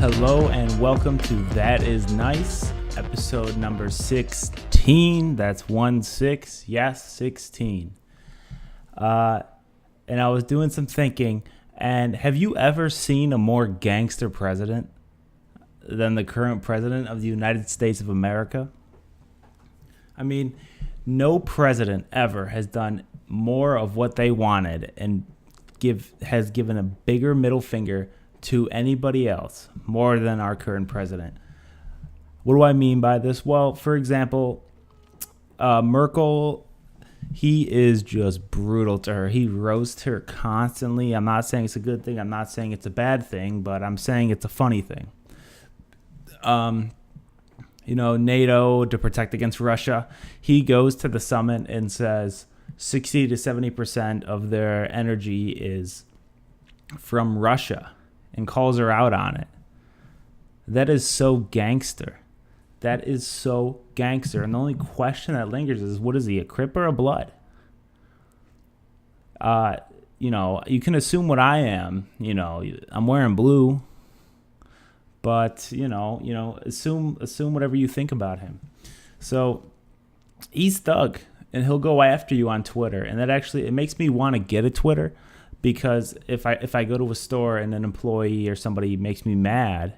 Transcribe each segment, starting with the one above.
Hello and welcome to That Is Nice, episode number 16. That's 1-6. Yes, 16. And I was doing some thinking, and have you ever seen a more gangster president than the current president of the United States of America? I mean, no president ever has done more of what they wanted and has given a bigger middle finger to anybody else more than our current president. What do I mean by this? Well, for example, Merkel, he is just brutal to her. He roasts her constantly. I'm not saying it's a good thing. I'm not saying it's a bad thing, but I'm saying it's a funny thing. NATO to protect against Russia. He goes to the summit and says 60 to 70% of their energy is from Russia and calls her out on it. That is so gangster. That is so gangster. And the only question that lingers is, what is he, a Crip or a Blood? You can assume what I am. I'm wearing blue. But, assume whatever you think about him. So he's thug, and he'll go after you on Twitter. And it makes me want to get a Twitter, because if I go to a store and an employee or somebody makes me mad,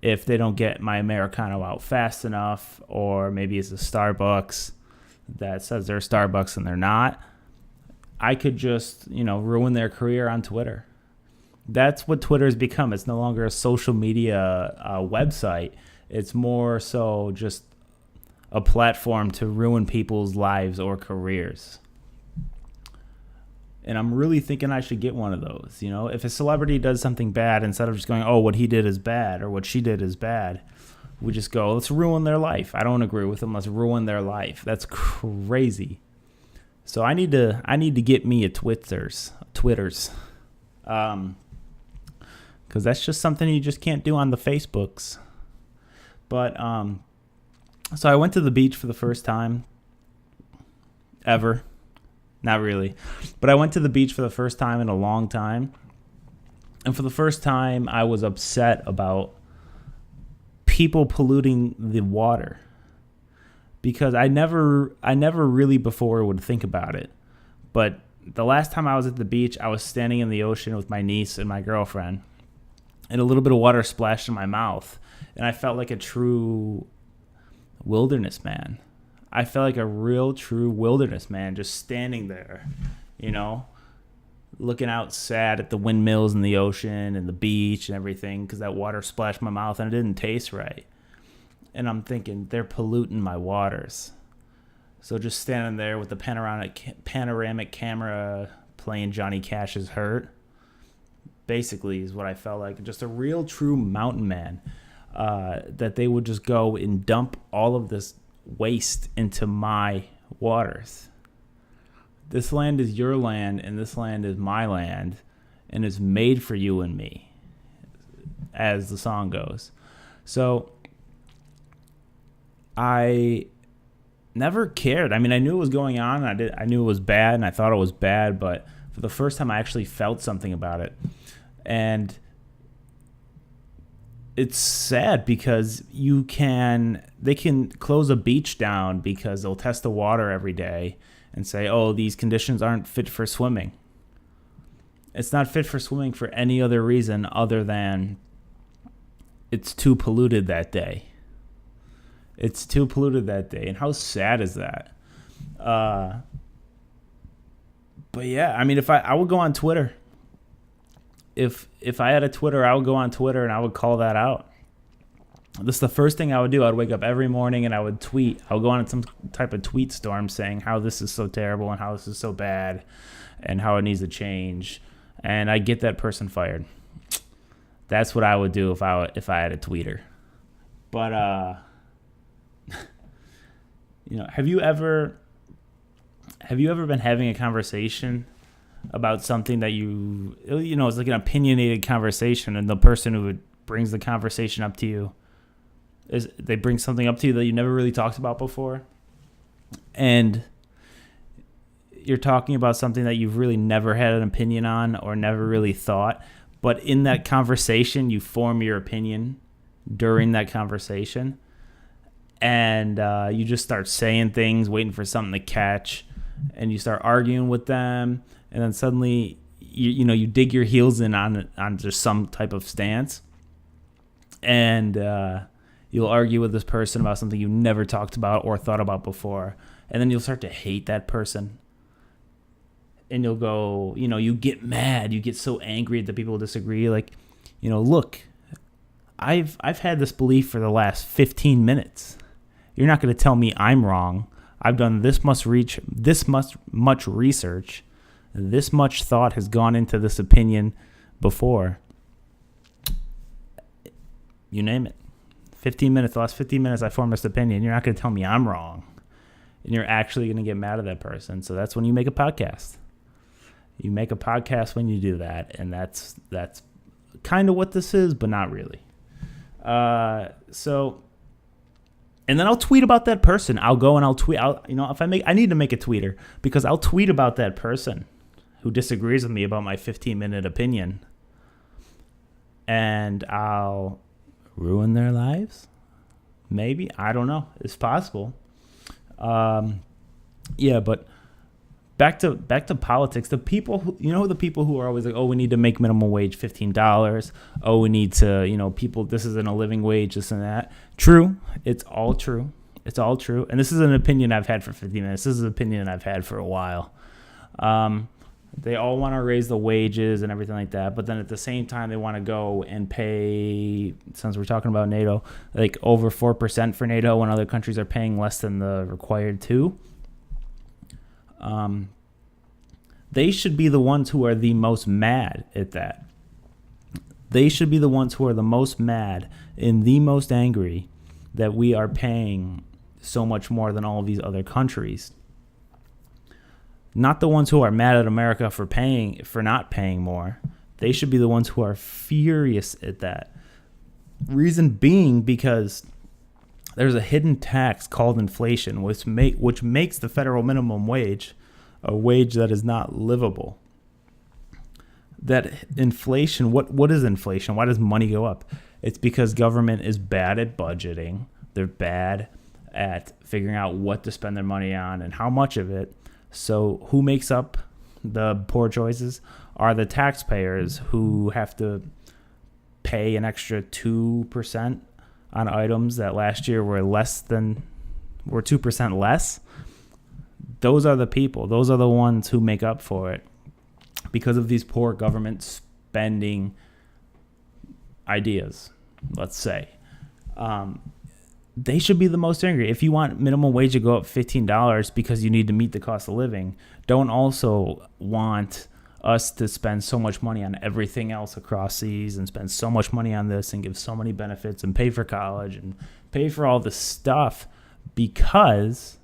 if they don't get my Americano out fast enough, or maybe it's a Starbucks that says they're Starbucks and they're not, I could just, ruin their career on Twitter. That's what Twitter has become. It's no longer a social media website. It's more so just a platform to ruin people's lives or careers. And I'm really thinking I should get one of those. If a celebrity does something bad, instead of just going, oh, what he did is bad or what she did is bad, we just go, let's ruin their life. I don't agree with them. Let's ruin their life. That's crazy. So I need to get me a Twitters. Because that's just something you just can't do on the Facebooks. But so I went to the beach for the first time ever. Not really. But I went to the beach for the first time in a long time. And for the first time, I was upset about people polluting the water. Because I never really before would think about it. But the last time I was at the beach, I was standing in the ocean with my niece and my girlfriend. And a little bit of water splashed in my mouth. And I felt like a true wilderness man. I felt like a real, true wilderness man just standing there, looking out sad at the windmills and the ocean and the beach and everything, because that water splashed my mouth and it didn't taste right. And I'm thinking, they're polluting my waters. So just standing there with the panoramic camera playing Johnny Cash's Hurt, basically is what I felt like. Just a real, true mountain man, that they would just go and dump all of this waste into my waters. This land is your land, and this land is my land, and it's made for you and me, as the song goes. So I never cared. I mean, I knew it was going on, and I knew it was bad, and I thought it was bad, but for the first time I actually felt something about it. And it's sad because they can close a beach down because they'll test the water every day and say, oh, these conditions aren't fit for swimming. It's not fit for swimming for any other reason other than it's too polluted that day. It's too polluted that day. And how sad is that? But yeah, I mean, if I would go on Twitter. If I had a Twitter, I would go on Twitter and I would call that out. This is the first thing I would do. I would wake up every morning and I would tweet. I would go on some type of tweet storm saying how this is so terrible and how this is so bad and how it needs to change. And I get that person fired. That's what I would do if I had a tweeter. But have you ever been having a conversation about something that it's like an opinionated conversation, and the person who brings the conversation up to you they bring something up to you that you never really talked about before, and you're talking about something that you've really never had an opinion on or never really thought, But in that conversation, you form your opinion during that conversation. And you just start saying things, waiting for something to catch. And you start arguing with them. And then suddenly, you dig your heels in on just some type of stance. And you'll argue with this person about something you never talked about or thought about before. And then you'll start to hate that person. And you'll go, you get mad. You get so angry that people disagree. Like, look, I've had this belief for the last 15 minutes. You're not going to tell me I'm wrong. I've done this much research. This much thought has gone into this opinion before. You name it. 15 minutes, the last 15 minutes I formed this opinion. You're not going to tell me I'm wrong. And you're actually going to get mad at that person. So that's when you make a podcast. You make a podcast when you do that. And that's kind of what this is, but not really. And then I'll tweet about that person. I'll go and I'll tweet. I need to make a tweeter because I'll tweet about that person who disagrees with me about my 15-minute opinion. And I'll ruin their lives? Maybe. I don't know. It's possible. But back to politics. The people who, the people who are always like, oh, we need to make minimum wage $15. Oh, we need to, people, this isn't a living wage, this and that. True. It's all true. It's all true. And this is an opinion I've had for 15 minutes. This is an opinion I've had for a while. They all want to raise the wages and everything like that. But then at the same time, they want to go and pay, since we're talking about NATO, like over 4% for NATO when other countries are paying less than the required 2%. They should be the ones who are the most mad at that. They should be the ones who are the most mad and the most angry that we are paying so much more than all of these other countries. Not the ones who are mad at America for not paying more. They should be the ones who are furious at that. Reason being because there's a hidden tax called inflation, which makes the federal minimum wage a wage that is not livable. That inflation, what is inflation? Why does money go up? It's because government is bad at budgeting. They're bad at figuring out what to spend their money on and how much of it. So who makes up the poor choices are the taxpayers who have to pay an extra 2% on items that last year were 2% less. Those are the people. Those are the ones who make up for it because of these poor government spending ideas, let's say. They should be the most angry. If you want minimum wage to go up $15 because you need to meet the cost of living, don't also want us to spend so much money on everything else across these and spend so much money on this and give so many benefits and pay for college and pay for all this stuff, because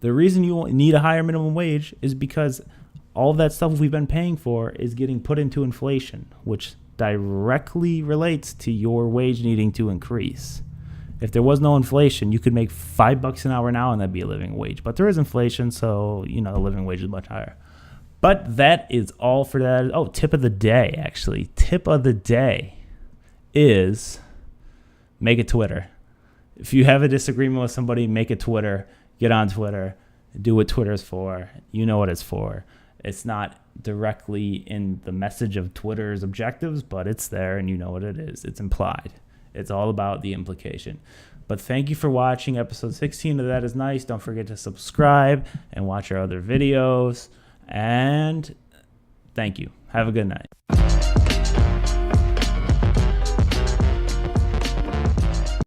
the reason you need a higher minimum wage is because all of that stuff we've been paying for is getting put into inflation, which directly relates to your wage needing to increase. If there was no inflation, you could make $5 an hour now and that'd be a living wage. But there is inflation, so the living wage is much higher. But that is all for that. Oh, tip of the day, actually. Tip of the day is make a Twitter. If you have a disagreement with somebody, make a Twitter. Get on Twitter. Do what Twitter's for. You know what it's for. It's not directly in the message of Twitter's objectives, but it's there and you know what it is. It's implied. It's all about the implication. But thank you for watching episode 16 of That Is Nice. Don't forget to subscribe and watch our other videos. And thank you. Have a good night.